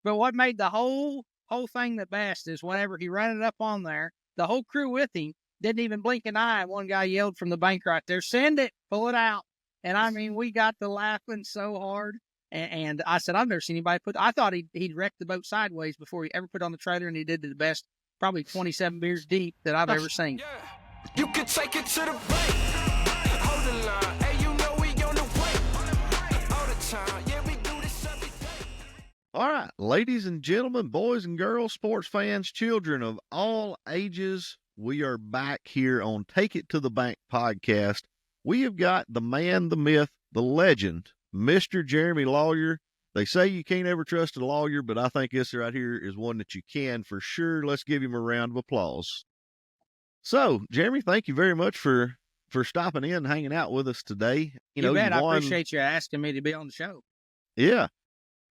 But what made the whole thing the best is whenever he ran it up on there, the whole crew with him didn't even blink an eye. One guy yelled from the bank right there, "Send it, pull it out." And I mean, we got to laughing so hard. And I said, I've never seen anybody I thought he'd wrecked the boat sideways before he ever put on the trailer, and he did the best, probably 27 beers deep that I've ever seen. Yeah. You can take it to the bank. Hold the line. Hey, you know we on the way. All the time. Yeah, we do this every day. All right, ladies and gentlemen, boys and girls, sports fans, children of all ages, we are back here on Take It to the Bank podcast. We have got the man, the myth, the legend, Mr. Jeremy Lawyer. They say you can't ever trust a lawyer, but I think this right here is one that you can for sure. Let's give him a round of applause. So, Jeremy, thank you very much for stopping in and hanging out with us today. You bet. I appreciate you asking me to be on the show. Yeah.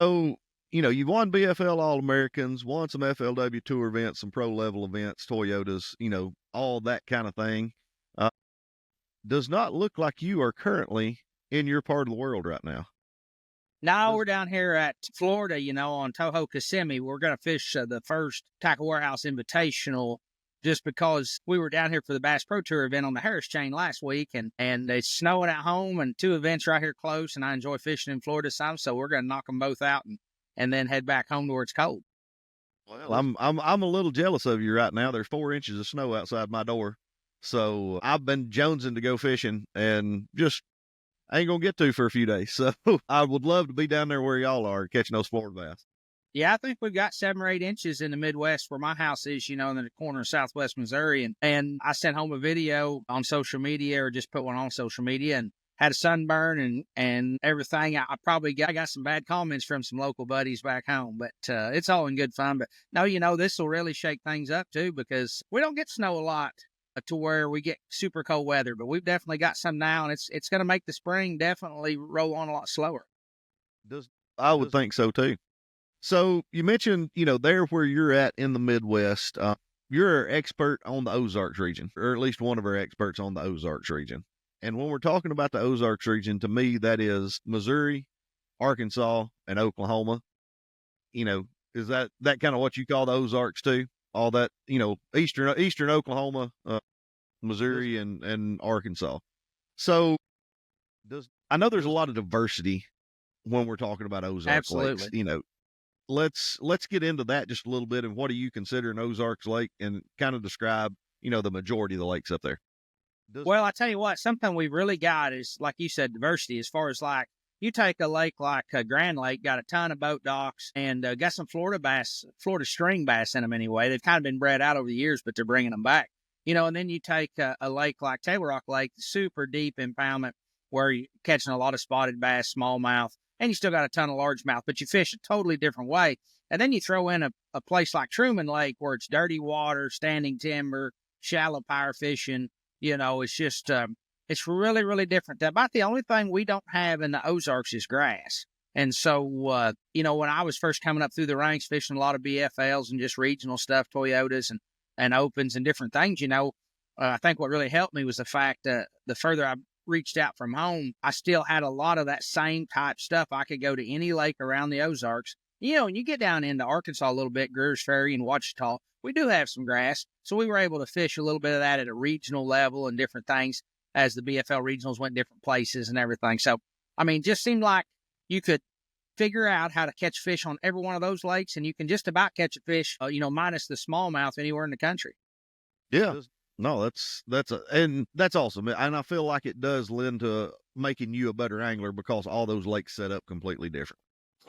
So, you've won BFL All-Americans, won some FLW Tour events, some pro-level events, Toyotas, all that kind of thing. Does not look like you are currently in your part of the world right now. No, we're down here at Florida, on Toho Kissimmee. We're going to fish the first Tackle Warehouse Invitational just because we were down here for the Bass Pro Tour event on the Harris Chain last week, and it's snowing at home and 2 events right here close, and I enjoy fishing in Florida some, so we're going to knock them both out and then head back home to where it's cold. Well, I'm a little jealous of you right now. There's 4 inches of snow outside my door. So I've been jonesing to go fishing and just ain't going to get to for a few days. So I would love to be down there where y'all are catching those Florida bass. Yeah, I think we've got 7 or 8 inches in the Midwest where my house is, in the corner of Southwest Missouri. And I sent home a video on social media, or just put one on social media, and had a sunburn and everything. I got some bad comments from some local buddies back home, but it's all in good fun. But no, this will really shake things up too, because we don't get snow a lot to where we get super cold weather, but we've definitely got some now, and it's going to make the spring definitely roll on a lot slower. I would think so too. So you mentioned, there where you're at in the Midwest, you're an expert on the Ozarks region, or at least one of our experts on the Ozarks region. And when we're talking about the Ozarks region, to me, that is Missouri, Arkansas, and Oklahoma. Is that kind of what you call the Ozarks too? All that, eastern Oklahoma, Missouri, and Arkansas. So I know there's a lot of diversity when we're talking about Ozarks lakes. Let's get into that just a little bit. And what do you consider an Ozarks lake, and kind of describe, the majority of the lakes up there? Well, I tell you what, something we've really got is, like you said, diversity. As far as like, you take a lake like Grand Lake, got a ton of boat docks, and got some Florida string bass in them anyway. They've kind of been bred out over the years, but they're bringing them back. And then you take a lake like Table Rock Lake, super deep impoundment, where you're catching a lot of spotted bass, smallmouth, and you still got a ton of largemouth, but you fish a totally different way. And then you throw in a place like Truman Lake, where it's dirty water, standing timber, shallow power fishing. It's just, it's really, really different. About the only thing we don't have in the Ozarks is grass. And so, when I was first coming up through the ranks, fishing a lot of BFLs and just regional stuff, Toyotas and Opens and different things, I think what really helped me was the fact that the further I reached out from home, I still had a lot of that same type stuff. I could go to any lake around the Ozarks. And you get down into Arkansas a little bit, Greer's Ferry and Ouachita, we do have some grass. So we were able to fish a little bit of that at a regional level and different things as the BFL regionals went different places and everything. So, just seemed like you could figure out how to catch fish on every one of those lakes, and you can just about catch a fish, minus the smallmouth, anywhere in the country. Yeah. No, that's awesome. And I feel like it does lend to making you a better angler, because all those lakes set up completely different.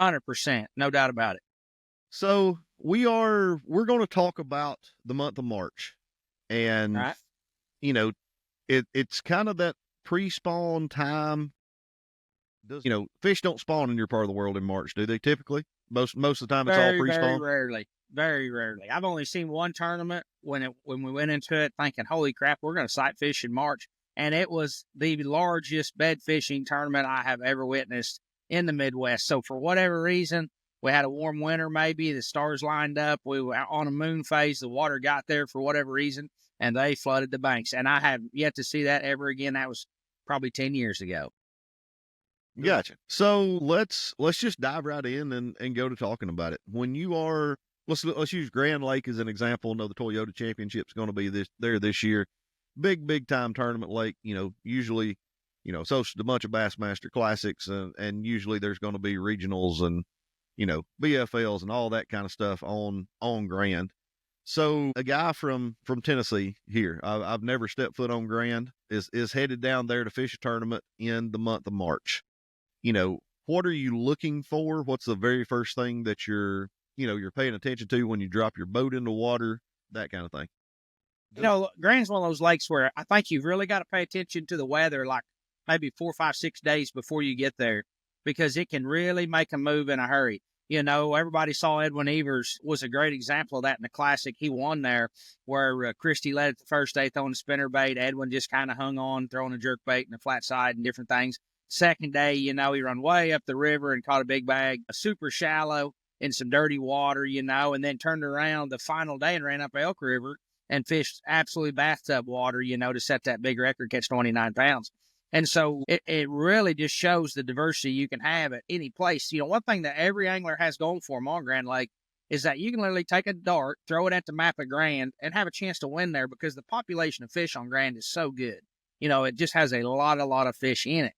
100%. No doubt about it. So we're going to talk about the month of March, and, right. It's kind of that pre-spawn time. Fish don't spawn in your part of the world in March, do they? Typically, most of the time it's all pre-spawn. Very rarely. I've only seen one tournament when we went into it thinking, holy crap, we're going to sight fish in March. And it was the largest bed fishing tournament I have ever witnessed in the Midwest. So for whatever reason, we had a warm winter, maybe the stars lined up. We were on a moon phase. The water got there for whatever reason, and they flooded the banks. And I have yet to see that ever again. That was probably 10 years ago. Gotcha. So let's just dive right in and go to talking about it. When you are, let's use Grand Lake as an example. I know the Toyota Championship's going to be this year. Big time tournament lake. Usually, it's hosted a bunch of Bassmaster Classics, and usually there's going to be regionals and BFLs and all that kind of stuff on Grand. So a guy from Tennessee here, I've never stepped foot on Grand, is headed down there to fish a tournament in the month of March. What are you looking for? What's the very first thing that you're paying attention to when you drop your boat in the water, that kind of thing? Grand's one of those lakes where I think you've really got to pay attention to the weather, like maybe 4, 5, 6 days before you get there, because it can really make a move in a hurry. Everybody saw Edwin Evers was a great example of that in the Classic. He won there, where Christie led at the first 8th on the spinner bait. Edwin just kind of hung on, throwing a jerk bait and a flat side and different things. Second day, he run way up the river and caught a big bag, super shallow in some dirty water, and then turned around the final day and ran up Elk River and fished absolutely bathtub water, to set that big record, catch 29 pounds. And so it really just shows the diversity you can have at any place. One thing that every angler has going for them on Grand Lake is that you can literally take a dart, throw it at the map of Grand, and have a chance to win there because the population of fish on Grand is so good. It just has a lot of fish in it.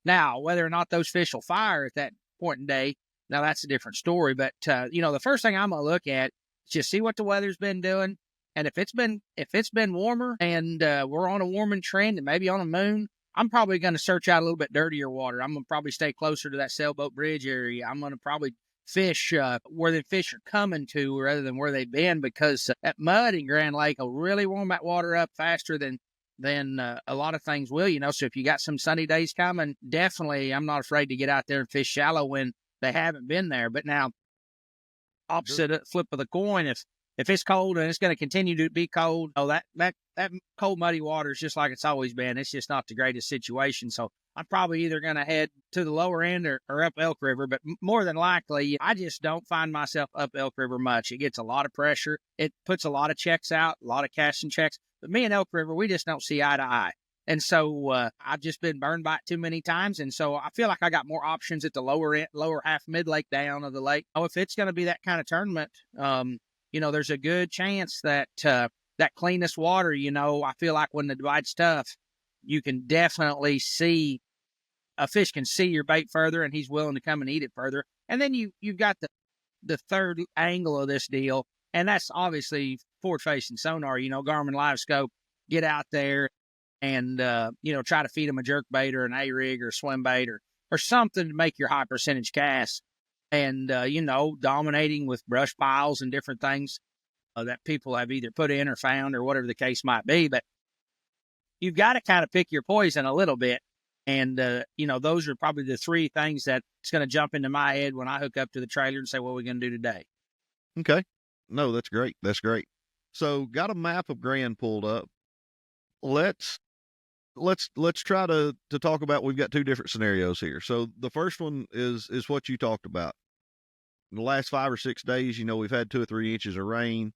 Now, whether or not those fish will fire at that point in day, now that's a different story. But, the first thing I'm going to look at is just see what the weather's been doing. And if it's been warmer and we're on a warming trend and maybe on a moon, I'm probably going to search out a little bit dirtier water. I'm going to probably stay closer to that sailboat bridge area. I'm going to probably fish where the fish are coming to rather than where they've been, because that mud in Grand Lake will really warm that water up faster than a lot of things will, So if you got some sunny days coming, definitely I'm not afraid to get out there and fish shallow when they haven't been there. But now, opposite flip of the coin, if it's cold and it's going to continue to be cold, that cold, muddy water is just like it's always been. It's just not the greatest situation. So I'm probably either going to head to the lower end or up Elk River, but more than likely, I just don't find myself up Elk River much. It gets a lot of pressure. It puts a lot of checks out, a lot of casting checks. But me and Elk River, we just don't see eye to eye. And so I've just been burned by it too many times. And so I feel like I got more options at the lower half mid-lake down of the lake. If it's going to be that kind of tournament, there's a good chance that that cleanest water, I feel like when the bite's tough, you can definitely see, a fish can see your bait further and he's willing to come and eat it further. And then you've got the third angle of this deal, and that's obviously forward-facing sonar, Garmin Live Scope. Get out there and, try to feed them a jerk bait or an A-rig or a swim bait or something to make your high percentage cast. And, dominating with brush piles and different things that people have either put in or found or whatever the case might be. But you've got to kind of pick your poison a little bit. And, those are probably the three things that's going to jump into my head when I hook up to the trailer and say, what are we going to do today? Okay. No, that's great. That's great. So got a map of Grand pulled up. Let's try to talk about, we've got two different scenarios here. So the first one is what you talked about. In the last 5 or 6 days, we've had 2 or 3 inches of rain,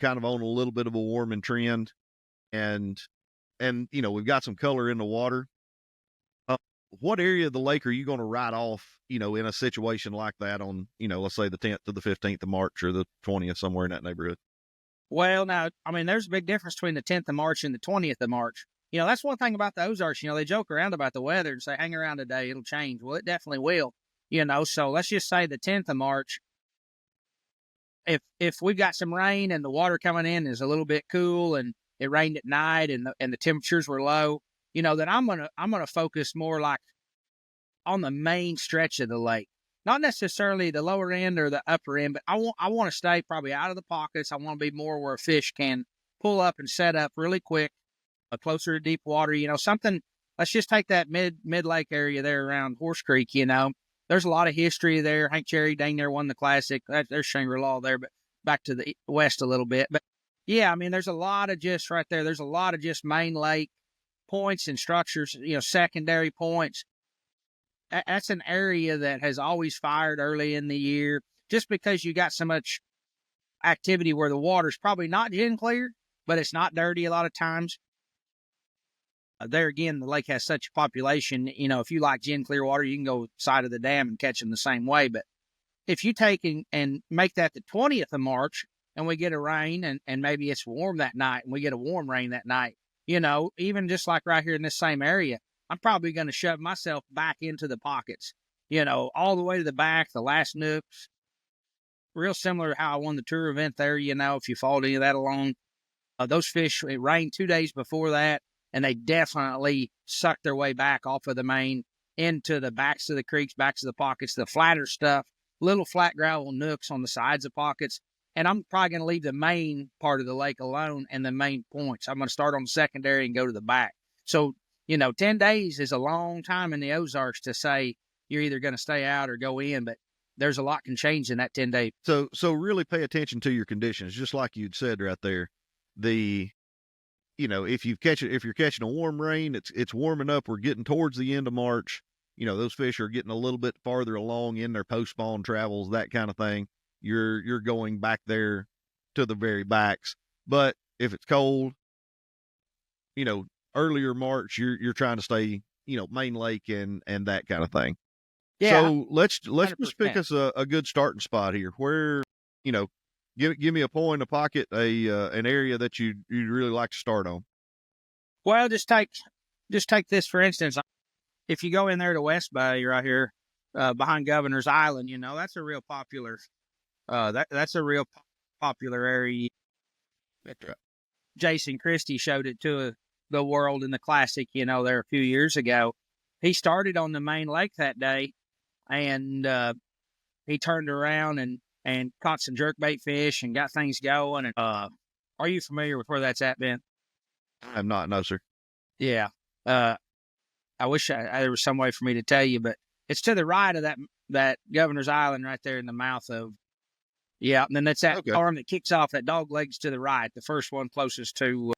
kind of on a little bit of a warming trend. And we've got some color in the water. What area of the lake are you going to ride off, in a situation like that on, let's say the 10th to the 15th of March or the 20th, somewhere in that neighborhood? Well, now, there's a big difference between the 10th of March and the 20th of March. That's one thing about the Ozarks. They joke around about the weather and say, hang around today, it'll change. Well, it definitely will. So let's just say the 10th of March, if we've got some rain and the water coming in is a little bit cool and it rained at night and the temperatures were low, then I'm gonna focus more like on the main stretch of the lake, not necessarily the lower end or the upper end, but I want to stay probably out of the pockets. I want to be more where a fish can pull up and set up really quick, closer to deep water. Something. Let's just take that mid lake area there around Horse Creek. There's a lot of history there. Hank Cherry dang near won the Classic. There's Shangri-La there, but back to the west a little bit. But yeah, there's a lot of just right there. There's a lot of just main lake points and structures, secondary points. That's an area that has always fired early in the year, just because you got so much activity where the water's probably not gin clear, but it's not dirty a lot of times. There again, the lake has such a population. If you like gin clear water, you can go side of the dam and catch them the same way. But if you take and make that the 20th of March and we get a rain and maybe it's warm that night and we get a warm rain that night, even just like right here in this same area, I'm probably going to shove myself back into the pockets, all the way to the back, the last nooks. Real similar to how I won the tour event there, if you followed any of that along. Those fish, it rained 2 days before that, and they definitely sucked their way back off of the main into the backs of the creeks, backs of the pockets, the flatter stuff, little flat gravel nooks on the sides of pockets. And I'm probably going to leave the main part of the lake alone and the main points. I'm going to start on the secondary and go to the back. So, 10 days is a long time in the Ozarks to say you're either going to stay out or go in, but there's a lot can change in that 10 day. So really pay attention to your conditions, just like you'd said right there. If you're catching a warm rain, it's warming up. We're getting towards the end of March. Those fish are getting a little bit farther along in their post-spawn travels, that kind of thing. You're going back there to the very backs. But if it's cold, earlier March, you're trying to stay, main lake and that kind of thing. Yeah. So let's just pick 100%. us a good starting spot here. Where, give me a point, a pocket, an area that you'd really like to start on. Well, just take this for instance. If you go in there to West Bay right here, behind Governor's Island, that's a real popular. That's a real popular area. Jason Christie showed it to the world in the Classic, there a few years ago. He started on the main lake that day, and he turned around and caught some jerkbait fish and got things going. And are you familiar with where that's at, Ben? I'm not, no, sir. Yeah. I wish there was some way for me to tell you, but it's to the right of that Governor's Island right there in the mouth of. Yeah, and then that's that arm that kicks off that dog legs to the right, the first one closest to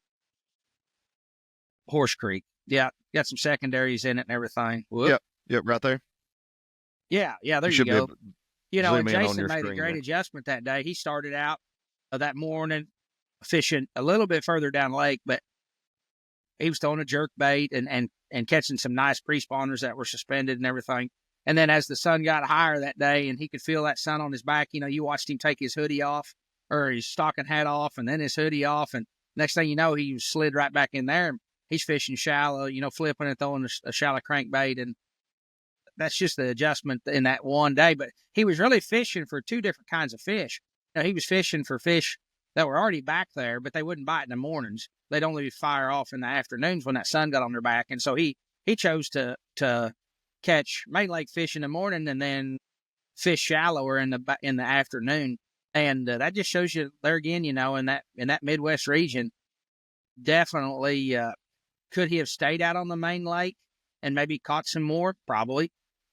Horse Creek. Yeah, got some secondaries in it and everything. Whoop. Yep, right there. Yeah, there you go. And Jason made a great there. adjustment that day. He started out that morning fishing a little bit further down lake, but he was throwing a jerk bait and catching some nice pre-spawners that were suspended and everything. And then as the sun got higher that day and he could feel that sun on his back, you watched him take his hoodie off or his stocking hat off and then his hoodie off. And next thing you know, he slid right back in there. He's fishing shallow, flipping and throwing a shallow crankbait. And that's just the adjustment in that one day. But he was really fishing for two different kinds of fish. He was fishing for fish that were already back there, but they wouldn't bite in the mornings. They'd only fire off in the afternoons when that sun got on their back. And so he chose to catch main lake fish in the morning and then fish shallower in the afternoon. And that just shows you there again, in that Midwest region, definitely could he have stayed out on the main lake and maybe caught some more? Probably.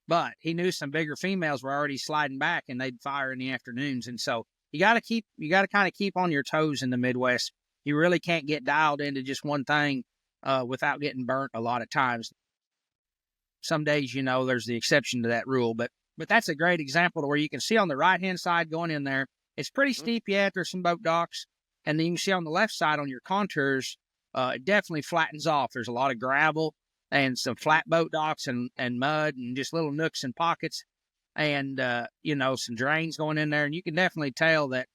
But he knew some bigger females were already sliding back and they'd fire in the afternoons. And so you got to kind of keep on your toes in the Midwest. You really can't get dialed into just one thing without getting burnt a lot of times. Some days, there's the exception to that rule, but that's a great example to where you can see on the right-hand side going in there, it's pretty steep yet. There's some boat docks. And then you can see on the left side on your contours, it definitely flattens off. There's a lot of gravel and some flat boat docks and mud and just little nooks and pockets and, some drains going in there. And you can definitely tell that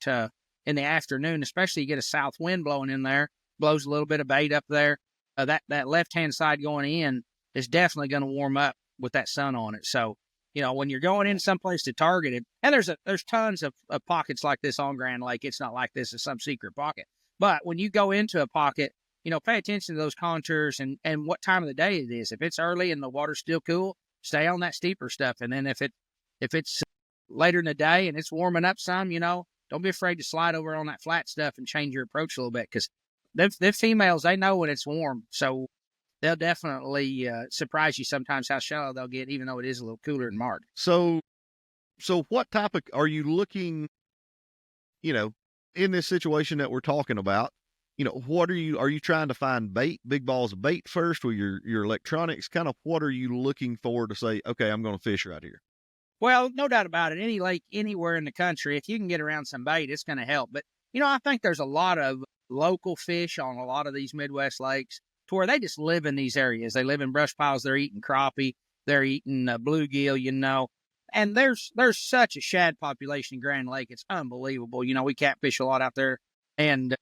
in the afternoon, especially you get a south wind blowing in there, blows a little bit of bait up there. That left-hand side going in is definitely going to warm up with that sun on it. So, when you're going in someplace to target it, and there's tons of pockets like this on Grand Lake. It's not like this is some secret pocket. But when you go into a pocket, pay attention to those contours and what time of the day it is. If it's early and the water's still cool, stay on that steeper stuff. And then if it's later in the day and it's warming up some, don't be afraid to slide over on that flat stuff and change your approach a little bit because the females, they know when it's warm. So they'll definitely surprise you sometimes how shallow they'll get, even though it is a little cooler in March. So what topic are you looking, in this situation that we're talking about? What are you trying to find bait, big balls of bait first with your electronics? Kind of what are you looking for to say, okay, I'm going to fish right here? Well, no doubt about it. Any lake, anywhere in the country, if you can get around some bait, it's going to help. But, I think there's a lot of local fish on a lot of these Midwest lakes. to where they just live in these areas. They live in brush piles. They're eating crappie. They're eating bluegill, and there's such a shad population in Grand Lake. It's unbelievable. We catfish a lot out there, and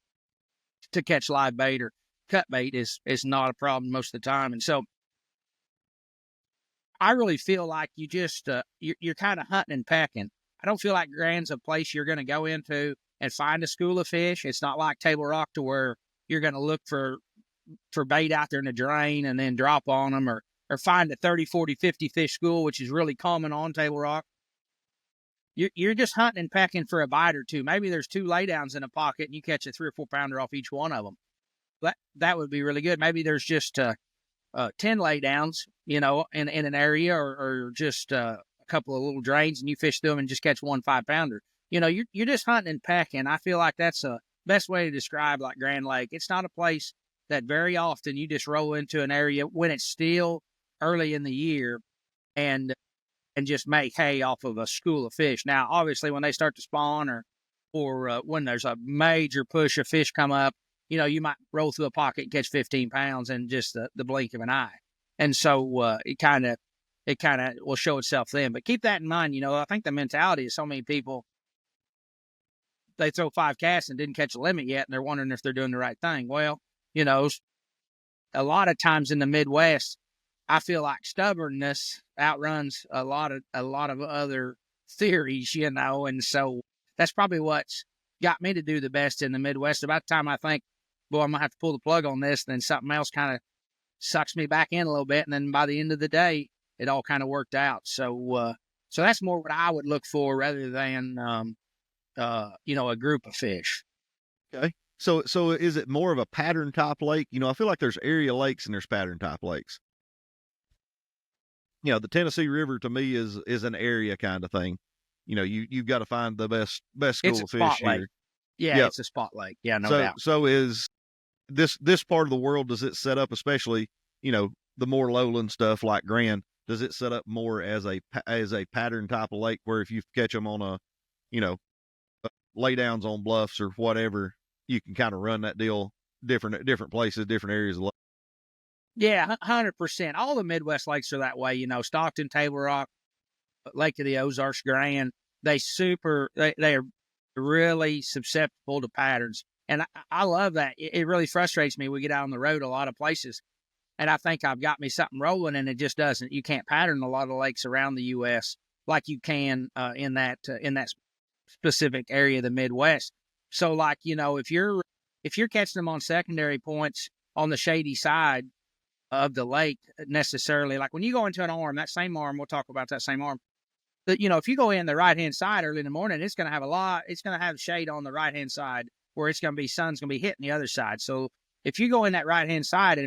to catch live bait or cut bait is not a problem most of the time. And so I really feel like you just you're kind of hunting and pecking. I don't feel like Grand's a place you're going to go into and find a school of fish. It's not like Table Rock to where you're going to look for bait out there in the drain and then drop on them, or find a 30, 40, 50 fish school, which is really common on Table Rock. You're just hunting and pecking for a bite or two. Maybe there's 2 laydowns in a pocket and you catch a 3 or 4 pounder off each one of them. That would be really good. Maybe there's just 10 laydowns, in an area, or just a couple of little drains, and you fish through them and just catch 1 5 pounder. You're just hunting and pecking. I feel like that's the best way to describe like Grand Lake. It's not a place that very often you just roll into an area when it's still early in the year and just make hay off of a school of fish. Now, obviously, when they start to spawn, or when there's a major push of fish come up, you might roll through a pocket and catch 15 pounds in just the blink of an eye. And so it kind of will show itself then. But keep that in mind. I think the mentality is so many people, they throw 5 casts and didn't catch a limit yet, and they're wondering if they're doing the right thing. Well, a lot of times in the Midwest, I feel like stubbornness outruns a lot of other theories, and so that's probably what's got me to do the best in the Midwest. About the time I think, well, I'm gonna have to pull the plug on this, then something else kind of sucks me back in a little bit, and then by the end of the day, it all kind of worked out. So that's more what I would look for rather than a group of fish. Okay. So is it more of a pattern type lake? I feel like there's area lakes and there's pattern type lakes. The Tennessee River to me is an area kind of thing. You've got to find the best school of fish here. Yeah, yep. It's a spot lake. Yeah, no doubt. So is this part of the world, does it set up, especially, the more lowland stuff like Grand, does it set up more as a pattern type of lake where if you catch them on lay downs on bluffs or whatever, you can kind of run that deal different places, different areas of lake? Yeah, 100%. All the Midwest lakes are that way. Stockton, Table Rock, Lake of the Ozarks, Grand, they are really susceptible to patterns. And I love that. It really frustrates me. We get out on the road a lot of places, and I think I've got me something rolling, and it just doesn't. You can't pattern a lot of lakes around the U.S. like you can in that specific area of the Midwest. So, like, if you're catching them on secondary points on the shady side of the lake, necessarily, like when you go into an arm, that same arm, we'll talk about that same arm. But, if you go in the right-hand side early in the morning, it's going to have shade on the right-hand side where sun's going to be hitting the other side. So if you go in that right-hand side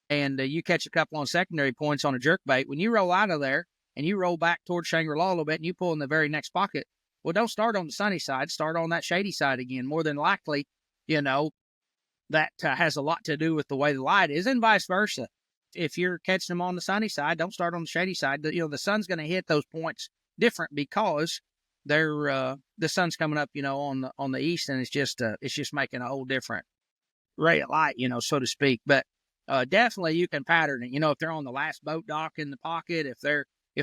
and you catch a couple on secondary points on a jerkbait, when you roll out of there and you roll back towards Shangri-La a little bit and you pull in the very next pocket, well, don't start on the sunny side, start on that shady side again. More than likely, that has a lot to do with the way the light is, and vice versa. If you're catching them on the sunny side, don't start on the shady side. The sun's going to hit those points different because the sun's coming up, on the east, and it's just making a whole different ray of light, so to speak. But definitely you can pattern it. If they're on the last boat dock in the pocket, if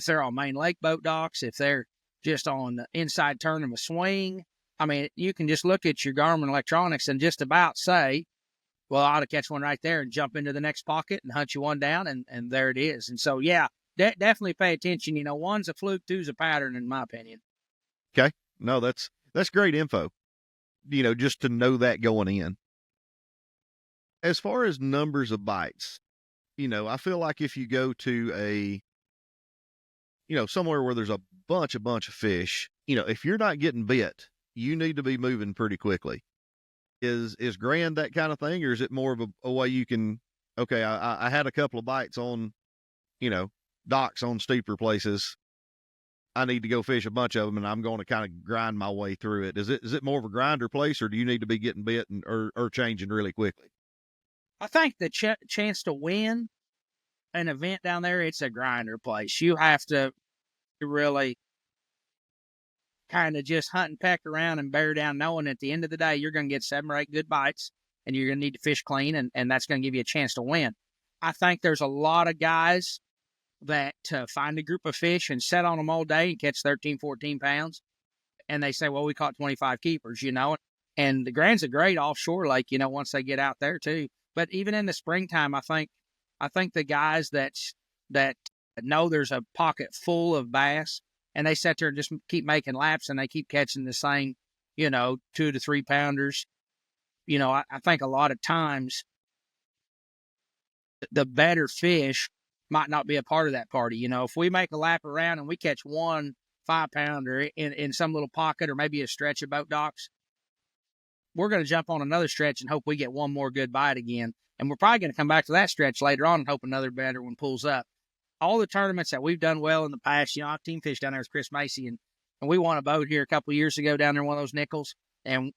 they're on main lake boat docks, if they're just on the inside turn of a swing, I mean, you can just look at your Garmin electronics and just about say, well, I ought to catch one right there and jump into the next pocket and hunt you one down, and there it is. And so, yeah, definitely pay attention. One's a fluke, two's a pattern, in my opinion. Okay. No, that's great info, just to know that going in. As far as numbers of bites, I feel like if you go to somewhere where there's a bunch of fish, if you're not getting bit, you need to be moving pretty quickly. Is Grand that kind of thing, or is it more of a way you can, okay, I had a couple of bites on, docks on steeper places. I need to go fish a bunch of them, and I'm going to kind of grind my way through it. Is it more of a grinder place, or do you need to be getting bit or changing really quickly? I think the chance to win an event down there, it's a grinder place. You have to really kind of just hunt and peck around and bear down, knowing at the end of the day, you're going to get 7 or 8 good bites, and you're going to need to fish clean, and that's going to give you a chance to win. I think there's a lot of guys that find a group of fish and set on them all day and catch 13, 14 pounds. And they say, well, we caught 25 keepers, and the Grand's a great offshore lake, once they get out there too. But even in the springtime, I think the guys that know there's a pocket full of bass, and they sit there and just keep making laps, and they keep catching the same, 2 to 3 pounders. I think a lot of times the better fish might not be a part of that party. If we make a lap around and we catch 1 5-pounder in some little pocket or maybe a stretch of boat docks, we're going to jump on another stretch and hope we get one more good bite again. And we're probably going to come back to that stretch later on and hope another better one pulls up. All the tournaments that we've done well in the past, I team fished down there with Chris Macy, and we won a boat here a couple of years ago down there, one of those nickels, and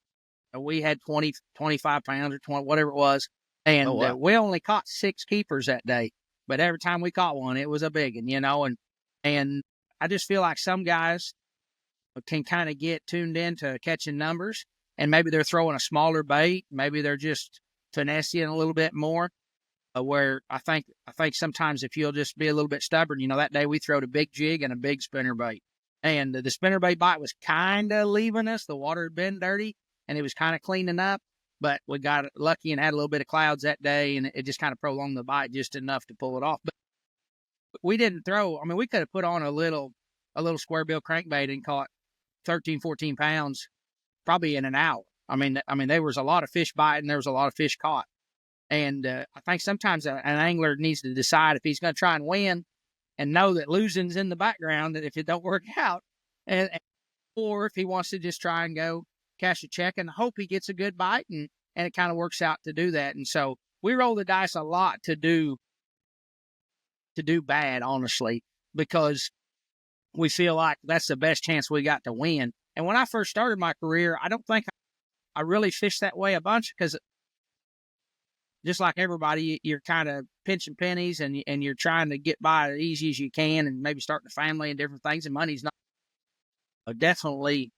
we had 20, 25 pounds or 20, whatever it was. And we only caught 6 keepers that day. But every time we caught one, it was a big one, and I just feel like some guys can kind of get tuned into catching numbers, and maybe they're throwing a smaller bait. Maybe they're just finessing a little bit more, where I think sometimes if you'll just be a little bit stubborn, that day we throwed a big jig and a big spinner bait, and the spinner bait bite was kind of leaving us. The water had been dirty, and it was kind of cleaning up. But we got lucky and had a little bit of clouds that day, and it just kind of prolonged the bite just enough to pull it off. But we didn't throw. I mean, we could have put on a little square bill crankbait and caught 13, 14 pounds probably in an hour. I mean, there was a lot of fish biting. There was a lot of fish caught. And I think sometimes an angler needs to decide if he's going to try and win and know that losing's in the background, that if it don't work out, or if he wants to just try and go cash a check and hope he gets a good bite, and it kind of works out to do that. And so we roll the dice a lot to do bad, honestly, because we feel like that's the best chance we got to win. And when I first started my career, I don't think I really fished that way a bunch, because just like everybody, you're kind of pinching pennies and you're trying to get by as easy as you can, and maybe starting a family and different things, and money's not definitely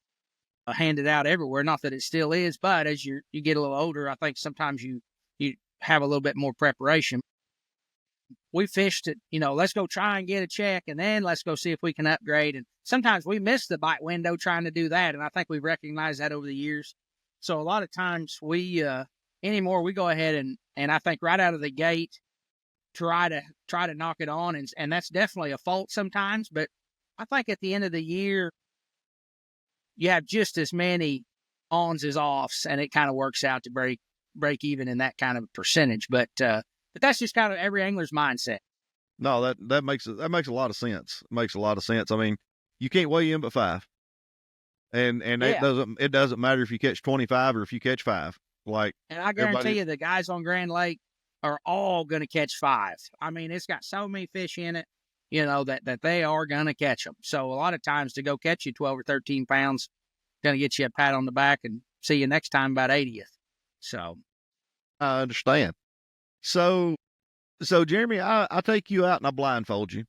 handed out everywhere. Not that it still is, but as you get a little older, I think sometimes you have a little bit more preparation. We fished it, let's go try and get a check, and then let's go see if we can upgrade. And sometimes we miss the bite window trying to do that, and I think we've recognized that over the years. So a lot of times we anymore we go ahead and I think right out of the gate try to knock it on, and that's definitely a fault sometimes. But I think at the end of the year, you have just as many ons as offs, and it kind of works out to break even in that kind of percentage. But that's just kind of every angler's mindset. No, that makes a lot of sense. It makes a lot of sense. I mean, you can't weigh in but 5, and it doesn't matter if you catch 25 or if you catch 5. And I guarantee you, the guys on Grand Lake are all going to catch 5. I mean, it's got so many fish in it, that they are going to catch them. So a lot of times to go catch you 12 or 13 pounds, going to get you a pat on the back and see you next time about 80th. So I understand. So Jeremy, I take you out and I blindfold you,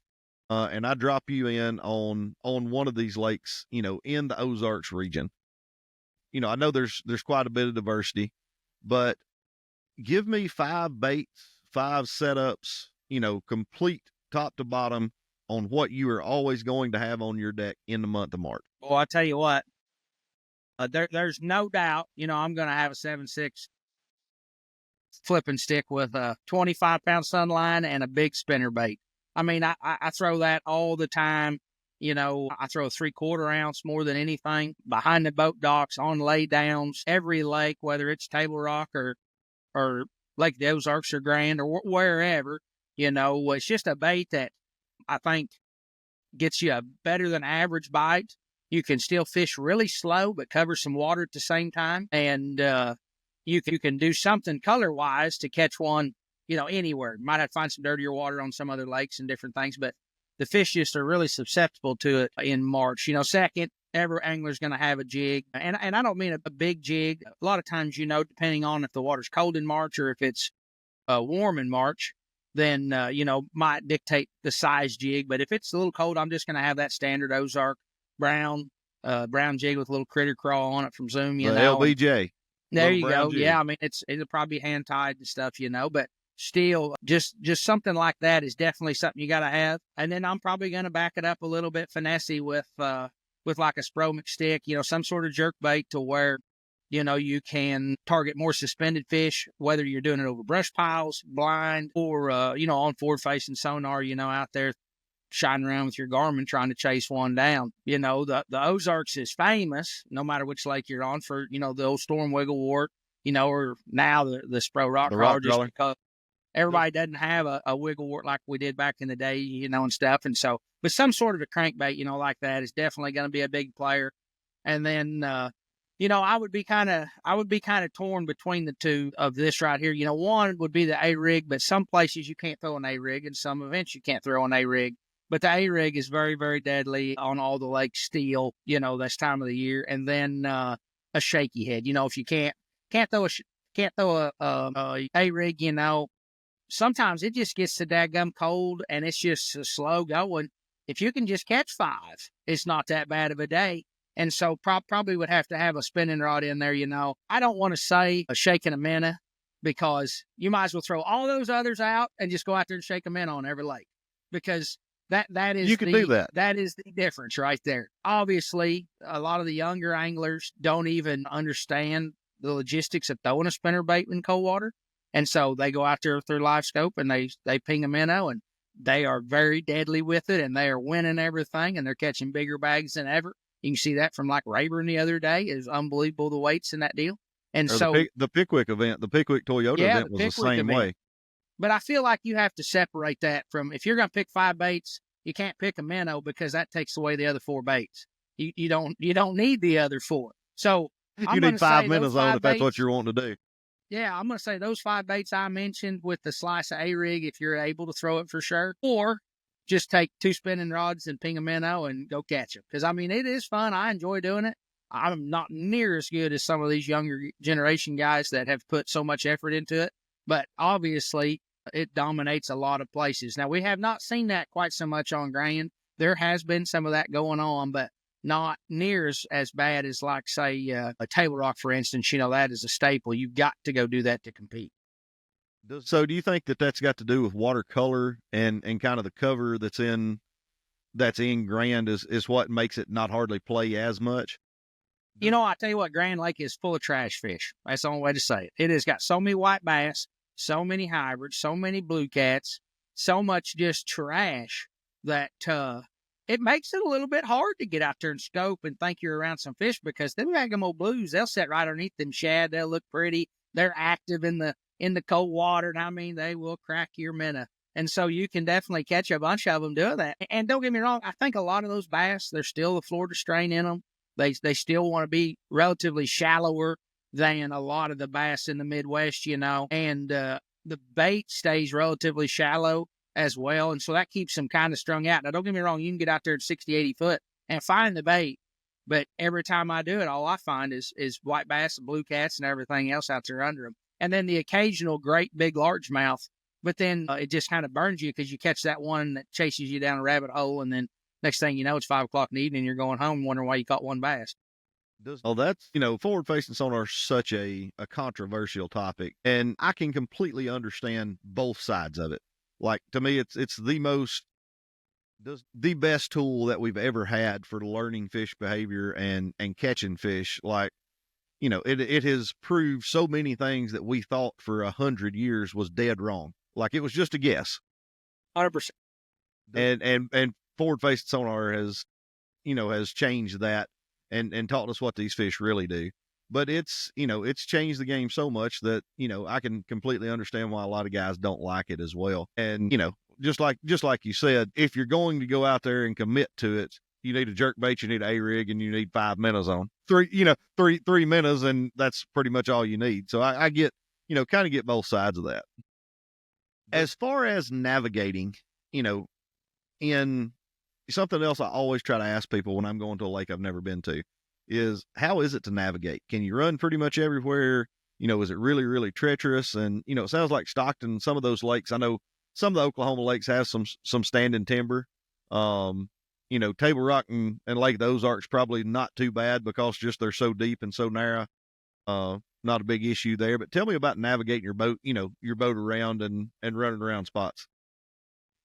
and I drop you in on one of these lakes, in the Ozarks region. I know there's quite a bit of diversity, but give me 5 baits, 5 setups, complete top to bottom on what you are always going to have on your deck in the month of March. Well, I tell you what, there's no doubt, I'm going to have a 7.6 flipping stick with a 25-pound sunline and a big spinner bait. I mean, I throw that all the time. I throw a 3/4 ounce more than anything behind the boat docks, on lay downs, every lake, whether it's Table Rock or Lake the Ozarks or Grand or wherever. It's just a bait that I think gets you a better than average bite. You can still fish really slow, but cover some water at the same time. And you can do something color-wise to catch one, anywhere. You might have to find some dirtier water on some other lakes and different things, but the fish just are really susceptible to it in March. Second, every angler's going to have a jig. And I don't mean a big jig. A lot of times, depending on if the water's cold in March or if it's warm in March, then, might dictate the size jig. But if it's a little cold, I'm just going to have that standard Ozark brown jig with a little critter crawl on it from Zoom, LBJ. There Little you brown go. jig. Yeah, I mean it'll probably be hand tied and stuff, but still just something like that is definitely something you got to have. And then I'm probably going to back it up a little bit finessey with like a Spromic stick, some sort of jerk bait to where you can target more suspended fish, whether you're doing it over brush piles, blind, or on forward facing sonar, out there shining around with your Garmin trying to chase one down. The Ozarks is famous, no matter which lake you're on, for, the old storm wigglewort, or now the Spro rock The crawler, rock just crawler. because everybody doesn't have a wigglewort like we did back in the day, and stuff. And so, but some sort of a crankbait, like that is definitely going to be a big player. And then, I would be kind of torn between the two of this right here. One would be the A-rig, but some places you can't throw an A-rig, and some events you can't throw an A-rig. But the A-rig is very, very deadly on all the lakes still, this time of the year. And then a shaky head. If you can't throw a A-rig, sometimes it just gets so dadgum cold and it's just slow going. If you can just catch 5, it's not that bad of a day. And so probably would have to have a spinning rod in there, I don't want to say a shake and a minnow, because you might as well throw all those others out and just go out there and shake a minnow on every lake, because that is You can do that. That is the difference right there. Obviously, a lot of the younger anglers don't even understand the logistics of throwing a spinner bait in cold water. And so they go out there with their live scope and they ping a minnow, and they are very deadly with it, and they are winning everything, and they're catching bigger bags than ever. You can see that from like Rayburn the other day. Is unbelievable, the weights in that deal. And so the Pickwick event, the Pickwick Toyota event was the same way. But I feel like you have to separate that from, if you're going to pick 5 baits, you can't pick a minnow, because that takes away the other 4 baits. You don't need the other 4. So You need 5 minnows on if that's what you're wanting to do. Yeah, I'm going to say those 5 baits I mentioned with the slice of A-rig, if you're able to throw it, for sure. Or just take 2 spinning rods and ping a minnow and go catch them. Because, I mean, it is fun. I enjoy doing it. I'm not near as good as some of these younger generation guys that have put so much effort into it. But obviously, it dominates a lot of places. Now, we have not seen that quite so much on Grand. There has been some of that going on, but not near as bad as, like, say, a Table Rock, for instance. That is a staple. You've got to go do that to compete. So do you think that that's got to do with watercolor and kind of the cover that's in Grand is what makes it not hardly play as much? I tell you what, Grand Lake is full of trash fish. That's the only way to say it. It has got so many white bass, so many hybrids, so many blue cats, so much just trash that it makes it a little bit hard to get out there and scope and think you're around some fish, because them Agamo old blues, they'll sit right underneath them shad. They'll look pretty. They're active in the cold water, and I mean, they will crack your minnow. And so you can definitely catch a bunch of them doing that. And don't get me wrong, I think a lot of those bass, there's still a Florida strain in them. They still want to be relatively shallower than a lot of the bass in the Midwest, and the bait stays relatively shallow as well. And so that keeps them kind of strung out. Now, don't get me wrong, you can get out there at 60, 80 foot and find the bait. But every time I do it, all I find is white bass and blue cats and everything else out there under them. And then the occasional great big largemouth. But then it just kind of burns you, because you catch that one that chases you down a rabbit hole, and then next thing you know, it's 5 o'clock in the evening, and you're going home wondering why you caught one bass. Oh, that's, forward-facing sonar is such a controversial topic, and I can completely understand both sides of it. Like, to me, it's the best tool that we've ever had for learning fish behavior and catching fish. Like, it has proved so many things that we thought for 100 years was dead wrong. Like, it was just a guess. 100%. And forward-facing sonar has changed that and taught us what these fish really do. But it's changed the game so much that, I can completely understand why a lot of guys don't like it as well. And, just like you said, if you're going to go out there and commit to it, you need a jerk bait, you need an A-rig, and you need 5 minnows on. Three minnows, and that's pretty much all you need. So I get, kind of get both sides of that. As far as navigating, in something else I always try to ask people when I'm going to a lake I've never been to is, how is it to navigate? Can you run pretty much everywhere? Is it really, really treacherous? And, it sounds like Stockton, some of those lakes, I know some of the Oklahoma lakes have some standing timber. Table Rock and Lake of the Ozarks probably not too bad, because just they're so deep and so narrow. not a big issue there. But tell me about navigating your boat, your boat around and running around spots.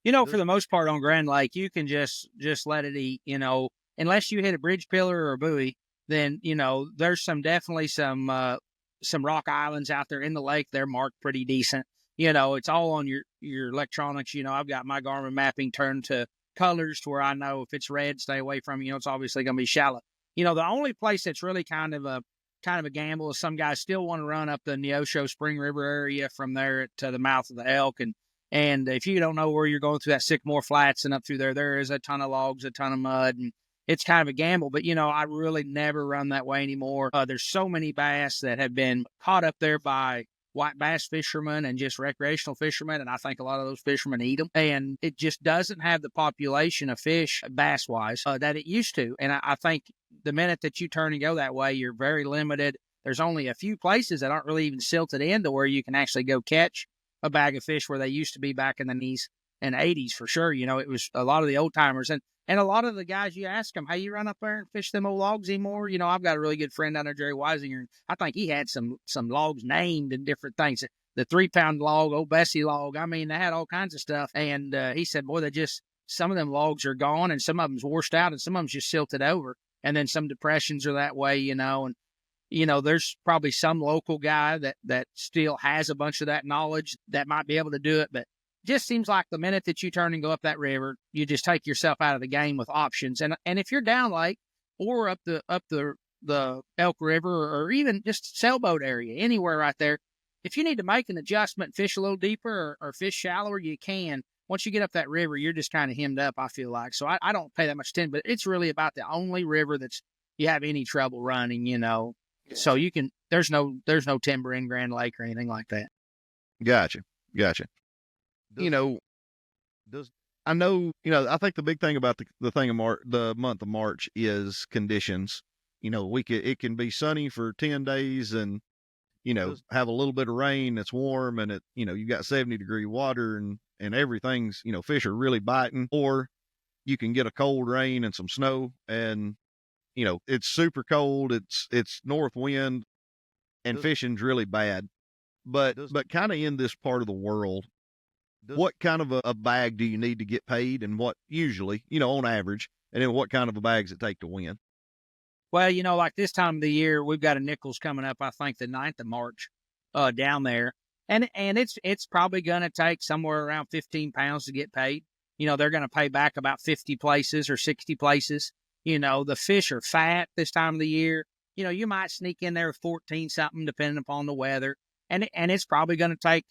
For the most part on Grand Lake, you can just let it eat, unless you hit a bridge pillar or a buoy, then, there's definitely some rock islands out there in the lake. They're marked pretty decent. It's all on your electronics. I've got my Garmin mapping turned to colors to where I know if it's red, stay away from it. It's obviously going to be shallow. The only place that's really kind of a gamble is some guys still want to run up the Neosho Spring River area from there to the mouth of the Elk. And if you don't know where you're going through that Sycamore Flats and up through there is a ton of logs, a ton of mud, and it's kind of a gamble. But, I really never run that way anymore. There's so many bass that have been caught up there by white bass fishermen and just recreational fishermen, and I think a lot of those fishermen eat them. And it just doesn't have the population of fish, bass-wise, that it used to. And I think the minute that you turn and go that way, you're very limited. There's only a few places that aren't really even silted in to where you can actually go catch a bag of fish where they used to be back in the 90s and 80s for sure. It was a lot of the old timers and a lot of the guys, you ask them, hey, you run up there and fish them old logs anymore? I've got a really good friend down there, Jerry Weisinger, and I think he had some logs named and different things. The 3-pound log, old Bessie log. I mean, they had all kinds of stuff. And he said, boy, some of them logs are gone and some of them's washed out and some of them's just silted over. And then some depressions are that way, and there's probably some local guy that still has a bunch of that knowledge that might be able to do it. But just seems like the minute that you turn and go up that river, you just take yourself out of the game with options. And if you're down lake or up the Elk River or even just sailboat area, anywhere right there, if you need to make an adjustment, fish a little deeper or fish shallower, you can. Once you get up that river, you're just kind of hemmed up, I feel like. So I don't pay that much attention, but it's really about the only river you have any trouble running, So there's no timber in Grand Lake or anything like that. Gotcha. I know, I think the big thing about the month of March is conditions. It can be sunny for 10 days and, have a little bit of rain that's warm and you got 70-degree water and everything's, fish are really biting, or you can get a cold rain and some snow and, it's super cold. It's north wind and fishing's really bad, but kind of in this part of the world, what kind of a bag do you need to get paid and what usually, on average, and then what kind of a bag does it take to win? Well, like this time of the year, we've got a Nichols coming up, I think the 9th of March, down there. And it's probably going to take somewhere around 15 pounds to get paid. They're going to pay back about 50 places or 60 places. The fish are fat this time of the year. You might sneak in there 14 something depending upon the weather. And it's probably going to take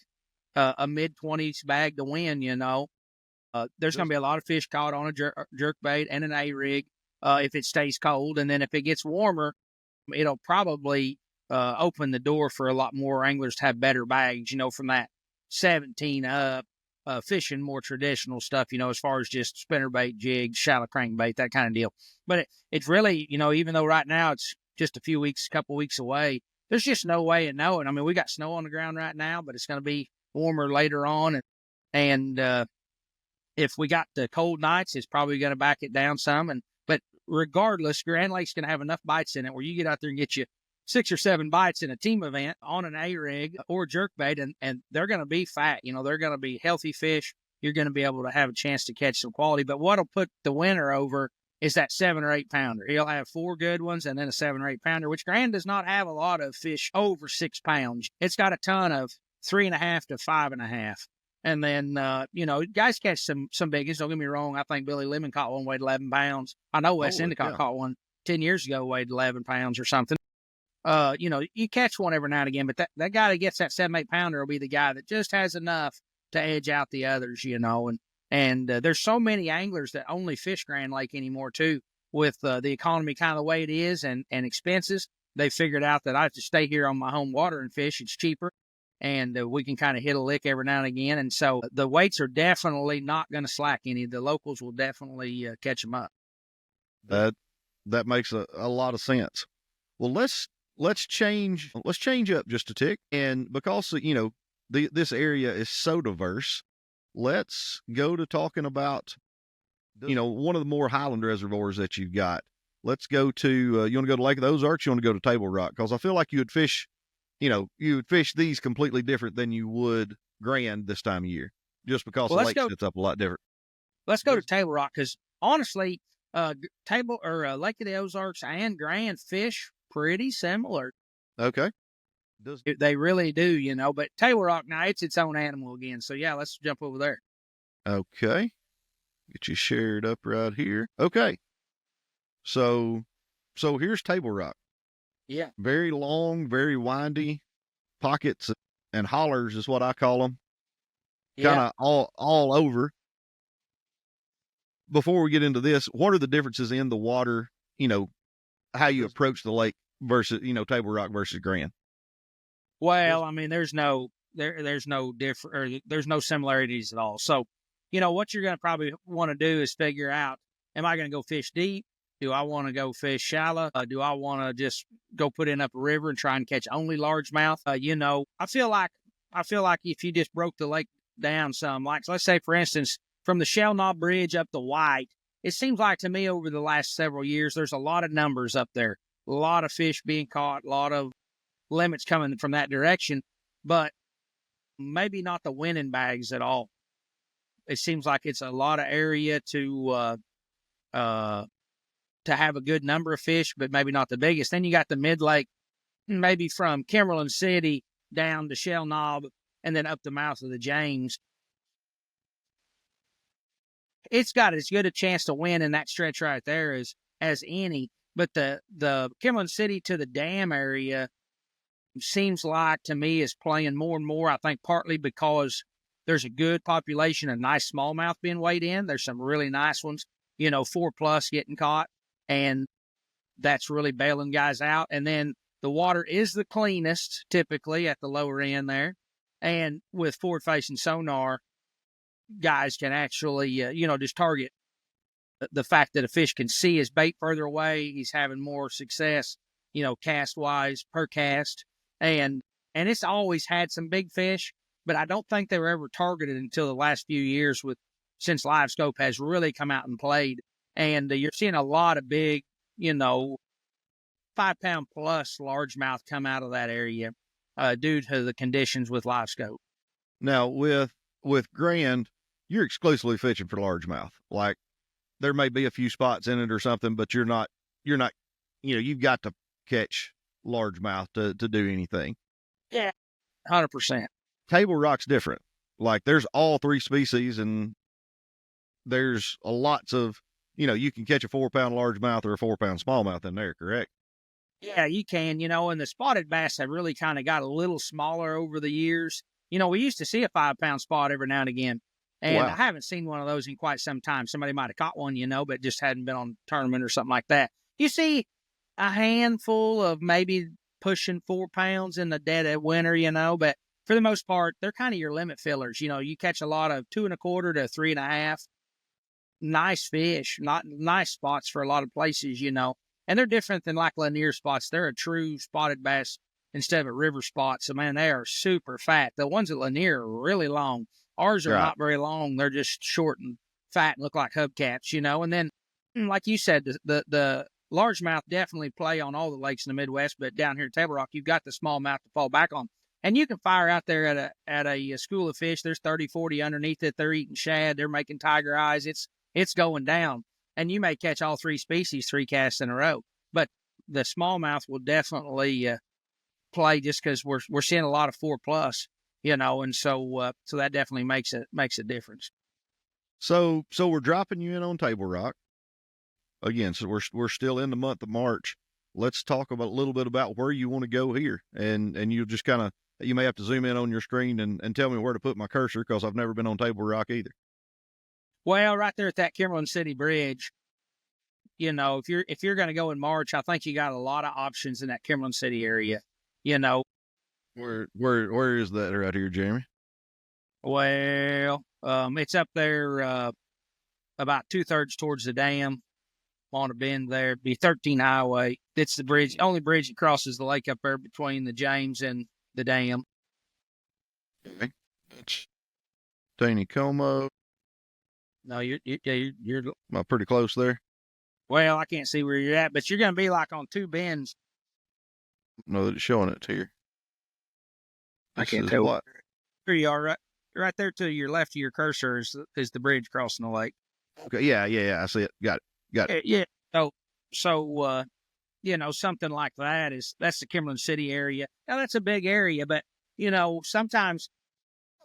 a mid-20s bag to win, There's going to be a lot of fish caught on a jerk bait and an A-rig if it stays cold. And then if it gets warmer, it'll probably open the door for a lot more anglers to have better bags, from that 17 up, fishing more traditional stuff, as far as just spinnerbait, jigs, shallow crankbait, that kind of deal. But it's really, even though right now it's just a couple weeks away, there's just no way of knowing. I mean, we got snow on the ground right now, but it's going to be warmer later on. And if we got the cold nights, it's probably going to back it down some. But regardless, Grand Lake's going to have enough bites in it where you get out there and get you 6 or 7 bites in a team event on an A-rig or jerkbait, and they're going to be fat. They're going to be healthy fish. You're going to be able to have a chance to catch some quality. But what'll put the winner over is that 7 or 8 pounder. He'll have 4 good ones and then a 7 or 8 pounder, which Grand does not have a lot of fish over 6 pounds. It's got a ton of 3.5 to 5.5. And then, guys catch some biggies. Don't get me wrong. I think Billy Lemon caught one weighed 11 pounds. I know Wes Endicott caught one 10 years ago, weighed 11 pounds or something. You catch one every now and again, but that guy that gets that 7, 8 pounder will be the guy that just has enough to edge out the others, and there's so many anglers that only fish Grand Lake anymore too, with the economy kind of the way it is and expenses. They figured out that I have to stay here on my home water and fish. It's cheaper. And we can kind of hit a lick every now and again. And so the weights are definitely not going to slack any. The locals will definitely catch them up. That makes a lot of sense. Well, let's change up just a tick. And because, this area is so diverse, let's go to talking about, one of the more highland reservoirs that you've got. Let's go to, you want to go to Lake of the Ozarks? You want to go to Table Rock? Because I feel like you would fish you would fish these completely different than you would Grand this time of year, just because Well, the let's lake go. sets up a lot different. Let's go to Table Rock because honestly, Lake of the Ozarks and Grand fish pretty similar. Okay. They really do. But Table Rock now it's its own animal again. So yeah, let's jump over there. Okay. Get you shared up right here. Okay. So here's Table Rock. Yeah. Very long, very windy pockets and hollers is what I call them. Yeah. Kind of all over. Before we get into this, what are the differences in the water, how you approach the lake versus, Table Rock versus Grand? Well, I mean, there's no similarities at all. So, what you're going to probably want to do is figure out, am I going to go fish deep? Do I want to go fish shallow? Do I want to just go put in up a river and try and catch only largemouth? I feel like if you just broke the lake down some, like let's say for instance, from the Shell Knob Bridge up to White, it seems like to me over the last several years, there's a lot of numbers up there, a lot of fish being caught, a lot of limits coming from that direction, but maybe not the winning bags at all. It seems like it's a lot of area to have a good number of fish, but maybe not the biggest. Then you got the mid lake, maybe from Kimberlin City down to Shell Knob and then up the mouth of the James. It's got as good a chance to win in that stretch right there as any. But the Kimberlin City to the dam area seems like to me is playing more and more. I think partly because there's a good population of nice smallmouth being weighed in. There's some really nice ones, 4+ getting caught, and that's really bailing guys out. And then the water is the cleanest typically at the lower end there. And with forward facing sonar, guys can actually, just target the fact that a fish can see his bait further away. He's having more success, cast wise per cast. And it's always had some big fish, but I don't think they were ever targeted until the last few years since Live Scope has really come out and played. And you're seeing a lot of big, 5-pound plus largemouth come out of that area due to the conditions with Live Scope. Now with Grand, you're exclusively fishing for largemouth. Like there may be a few spots in it or something, but you're not, you've got to catch largemouth to do anything. Yeah, 100%. Table Rock's different. Like there's all three species, and there's lots of, you can catch a 4-pound largemouth or a 4-pound smallmouth in there, correct? Yeah, you can, and the spotted bass have really kind of got a little smaller over the years. We used to see a 5-pound spot every now and again, and Wow. I haven't seen one of those in quite some time. Somebody might have caught one, but just hadn't been on a tournament or something like that. You see a handful of maybe pushing 4 pounds in the dead of winter, but for the most part, they're kind of your limit fillers. You catch a lot of 2.25 to 3.5. Nice fish, not nice spots for a lot of places, and they're different than like Lanier spots. They're a true spotted bass instead of a river spot. So man, they are super fat. The ones at Lanier are really long. Ours are Right. not very long. They're just short and fat and look like hubcaps, and then like you said, the largemouth definitely play on all the lakes in the Midwest, but down here at Table Rock, you've got the smallmouth to fall back on. And you can fire out there at a school of fish. There's 30, 40 underneath it. They're eating shad. They're making tiger eyes. It's going down. And you may catch all three species 3 casts in a row. But the smallmouth will definitely play just because we're seeing a lot of 4+, and so that definitely makes a difference. So we're dropping you in on Table Rock again. So we're still in the month of March. Let's talk about a little bit about where you want to go here, and you just you may have to zoom in on your screen and tell me where to put my cursor, because I've never been on Table Rock either. Well, right there at that Kimberlin City Bridge, if you're going to go in March, I think you got a lot of options in that Kimberlin City area. Where is that right here, Jeremy? Well, it's up there about 2/3 towards the dam on a bend there. It'd be 13 Highway. It's the bridge, only bridge that crosses the lake up there between the James and the dam. Okay. That's Taneycomo. No, you're Am I pretty close there? well, I can't see where you're at, but you're going to be like on 2 bends. No, that it's showing it here. I can't tell what. Here you are, right there to your left of your cursor is the bridge crossing the lake. Okay, yeah, I see it. Got it. Yeah. So something like that's the Kimberlin City area. Now that's a big area, but sometimes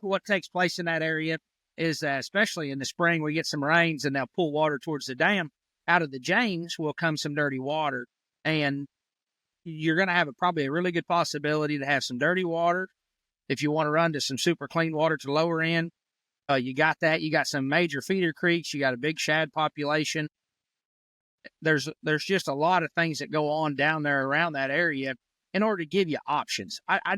what takes place in that area is especially in the spring, we get some rains and they'll pull water towards the dam. Out of the James will come some dirty water, and you're going to have probably a really good possibility to have some dirty water. If you want to run to some super clean water to the lower end, you got that. You got some major feeder creeks. You got a big shad population. There's just a lot of things that go on down there around that area in order to give you options. I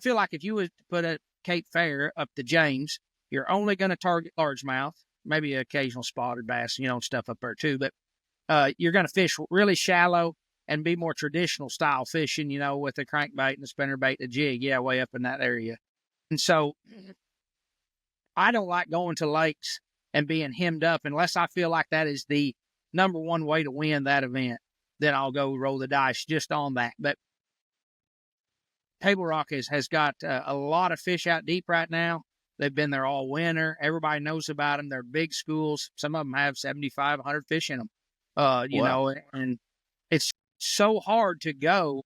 feel like if you would put a Cape Fair up the James, you're only going to target largemouth, maybe an occasional spotted bass, stuff up there too. But you're going to fish really shallow and be more traditional style fishing, with the crankbait and the spinnerbait, the jig, way up in that area. And so I don't like going to lakes and being hemmed up unless I feel like that is the number one way to win that event. Then I'll go roll the dice just on that. But Table Rock has got a lot of fish out deep right now. They've been there all winter. Everybody knows about them. They're big schools. Some of them have 75, 100 fish in them. And it's so hard to go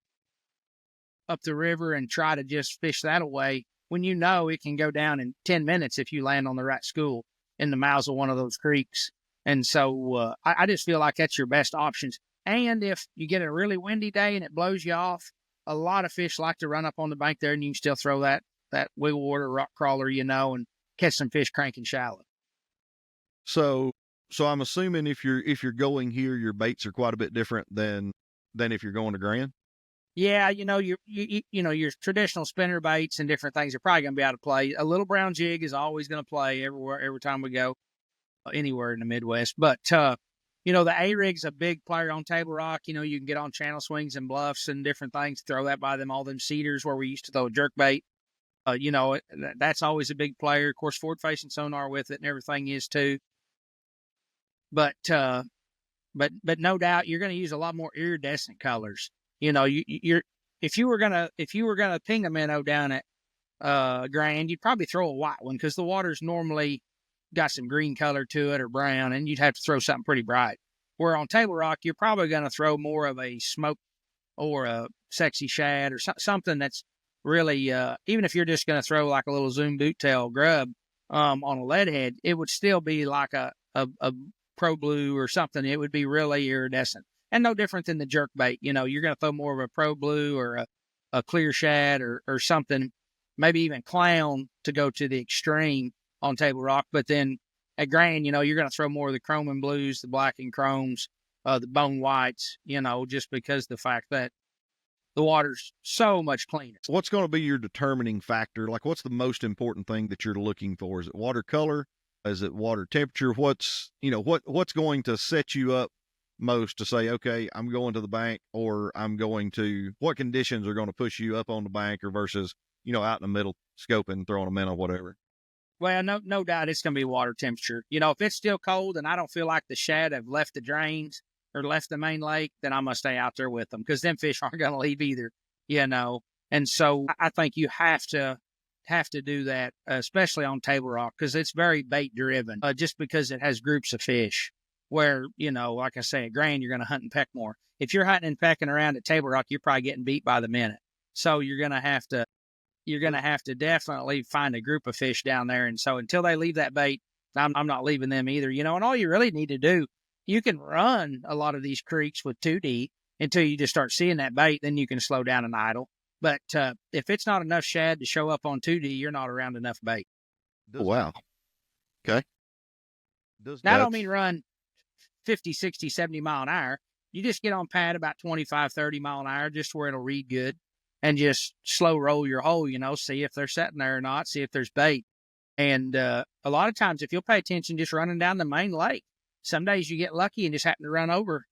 up the river and try to just fish that away when it can go down in 10 minutes if you land on the right school in the mouths of one of those creeks. And so I just feel like that's your best options. And if you get a really windy day and it blows you off, a lot of fish like to run up on the bank there, and you can still throw that wiggle water rock crawler, and catch some fish cranking shallow. So I'm assuming if you're going here, your baits are quite a bit different than if you're going to Grand. Yeah, your traditional spinner baits and different things are probably going to be out of play. A little brown jig is always going to play every time we go anywhere in the Midwest. But the A-rig's a big player on Table Rock. You can get on channel swings and bluffs and different things. Throw that by all them cedars where we used to throw jerk bait. That's always a big player. Of course, forward-facing sonar with it and everything is too. But no doubt you're going to use a lot more iridescent colors. If you were gonna ping a minnow down at Grand, you'd probably throw a white one because the water's normally got some green color to it or brown, and you'd have to throw something pretty bright. Where on Table Rock, you're probably going to throw more of a smoke or a sexy shad or something that's really, even if you're just going to throw like a little zoom boot tail grub on a lead head, it would still be like a pro blue or something. It would be really iridescent. And no different than the jerk bait. You're going to throw more of a pro blue or a clear shad or something, maybe even clown to go to the extreme on Table Rock. But then at Grand, you're going to throw more of the chrome and blues, the black and chromes, the bone whites, just because of the fact that the water's so much cleaner. What's going to be your determining factor? Like, what's the most important thing that you're looking for? Is it water color? Is it water temperature? What's going to set you up most to say, okay, I'm going to the bank, or what conditions are going to push you up on the bank or versus, out in the middle, scoping, throwing a minnow, whatever? Well, no doubt it's going to be water temperature. If it's still cold and I don't feel like the shad have left the drains or left the main lake, then I'm going to stay out there with them because them fish aren't going to leave either, And so I think you have to do that, especially on Table Rock, because it's very bait driven, just because it has groups of fish. Where, like I say, at Grand, you're going to hunt and peck more. If you're hunting and pecking around at Table Rock, you're probably getting beat by the minute. So you're going to have to definitely find a group of fish down there. And so until they leave that bait, I'm not leaving them either. And all you really need to do, you can run a lot of these creeks with 2D until you just start seeing that bait. Then you can slow down and idle. But if it's not enough shad to show up on 2D, you're not around enough bait. Oh, wow. Okay. Now, I don't mean run 50, 60, 70 mile an hour. You just get on pad about 25, 30 mile an hour, just where it'll read good, and just slow roll your hole, see if they're sitting there or not, see if there's bait. And a lot of times, if you'll pay attention, just running down the main lake, some days you get lucky and just happen to run over,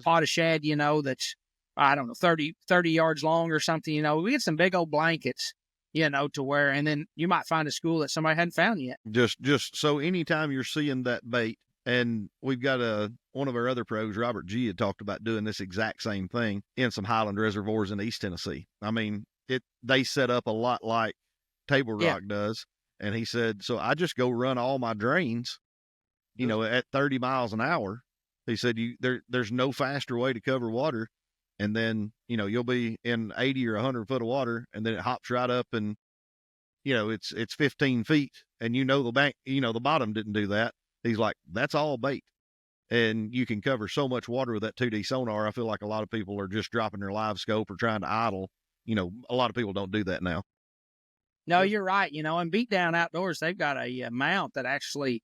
pot of shad, that's, I don't know, 30 yards long or something. We get some big old blankets, to where, and then you might find a school that somebody hadn't found yet. Just so anytime you're seeing that bait, and we've got one of our other pros, Robert G, had talked about doing this exact same thing in some highland reservoirs in East Tennessee. I mean, they set up a lot like Table Rock does. And he said, so I just go run all my drains, at 30 miles an hour. He said, there's no faster way to cover water. And then, you'll be in 80 or 100 foot of water, and then it hops right up and, it's 15 feet, and the bank, the bottom didn't do that. He's like, that's all bait. And you can cover so much water with that 2D sonar. I feel like a lot of people are just dropping their live scope or trying to idle. A lot of people don't do that now. No, you're right. And Beat Down Outdoors, they've got a mount that actually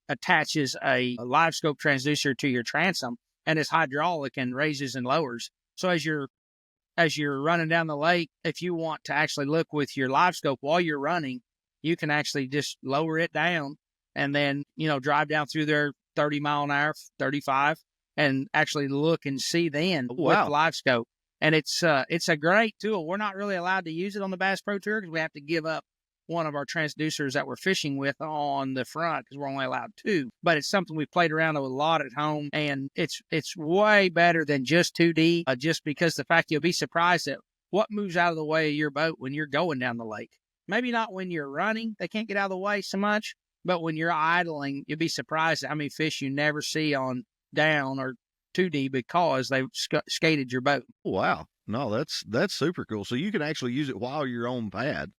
attaches a live scope transducer to your transom, and it's hydraulic and raises and lowers. So as you're running down the lake, if you want to actually look with your live scope while you're running, you can actually just lower it down and then, drive down through there 30 mile an hour, 35, and actually look and see then with the live scope. And it's a great tool. We're not really allowed to use it on the Bass Pro Tour because we have to give up one of our transducers that we're fishing with on the front because we're only allowed 2. But it's something we've played around with a lot at home, and it's way better than just 2D, just because the fact you'll be surprised at what moves out of the way of your boat when you're going down the lake. Maybe not when you're running. They can't get out of the way so much. But when you're idling, you'll be surprised at how many fish you never see on down or 2D because they've skated your boat. Wow. No, that's super cool. So you can actually use it while you're on pad.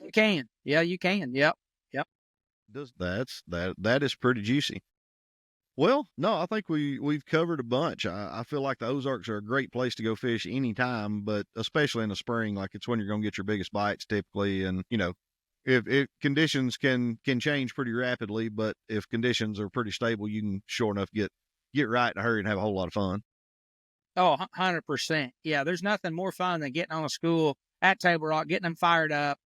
You can. Yeah, you can. Yep. That is pretty juicy. Well, no, I think we've covered a bunch. I feel like the Ozarks are a great place to go fish anytime, but especially in the spring, like it's when you're going to get your biggest bites typically. And, if conditions can change pretty rapidly, but if conditions are pretty stable, you can sure enough get right in a hurry and have a whole lot of fun. Oh, 100%. Yeah, there's nothing more fun than getting on a school at Table Rock, getting them fired up.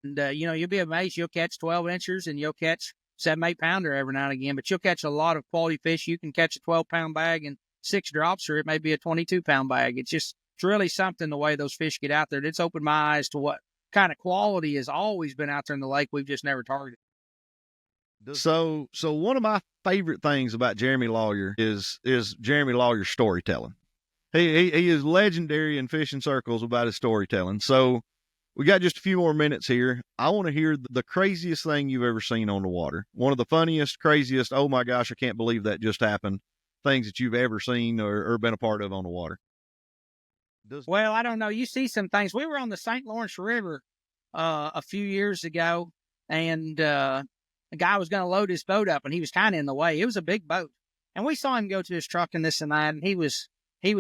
And, you'll be amazed. You'll catch 12 inchers and you'll catch 7-8 pounder every now and again, but you'll catch a lot of quality fish. You can catch a 12-pound bag and 6 drops, or it may be a 22-pound bag. It's really something the way those fish get out there. It's opened my eyes to what kind of quality has always been out there in the lake. We've just never targeted. So one of my favorite things about Jeremy Lawyer is Jeremy Lawyer's storytelling. He is legendary in fishing circles about his storytelling. So we got just a few more minutes here. I want to hear the craziest thing you've ever seen on the water. One of the funniest, craziest, oh my gosh, I can't believe that just happened, things that you've ever seen or been a part of on the water. Well, I don't know. You see some things. We were on the St. Lawrence River a few years ago, and a guy was going to load his boat up, and he was kind of in the way. It was a big boat, and we saw him go to his truck and this and that, and he was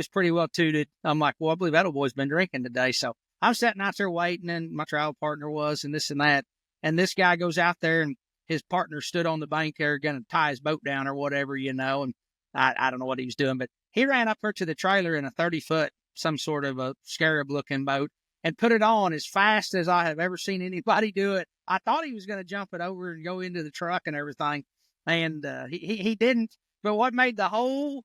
pretty well tooted. I'm like, well, I believe that old boy's been drinking today. So I'm sitting out there waiting, and my travel partner was, and this and that. And this guy goes out there, and his partner stood on the bank there going to tie his boat down or whatever, and I don't know what he was doing, but he ran up there to the trailer in a 30-foot, some sort of a scarab-looking boat, and put it on as fast as I have ever seen anybody do it. I thought he was going to jump it over and go into the truck and everything, and he didn't. But what made the whole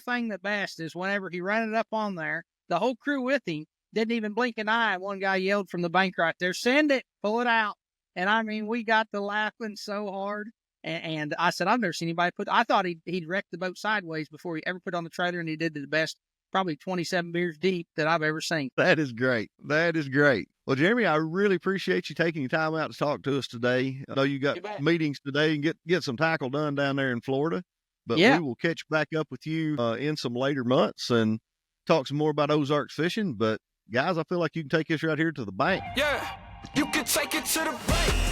thing the best is whenever he ran it up on there, the whole crew with him didn't even blink an eye. One guy yelled from the bank right there, "Send it, pull it out." And I mean, we got to laughing so hard. And I said, I've never seen anybody I thought he'd wrecked the boat sideways before he ever put on the trailer, and he did the best, probably 27 beers deep that I've ever seen. That is great. That is great. Well, Jeremy, I really appreciate you taking your time out to talk to us today. I know you got meetings today and get some tackle done down there in Florida, but we will catch back up with you in some later months and talk some more about Ozarks fishing. But guys, I feel like you can take this right here to the bank. Yeah, you can take it to the bank.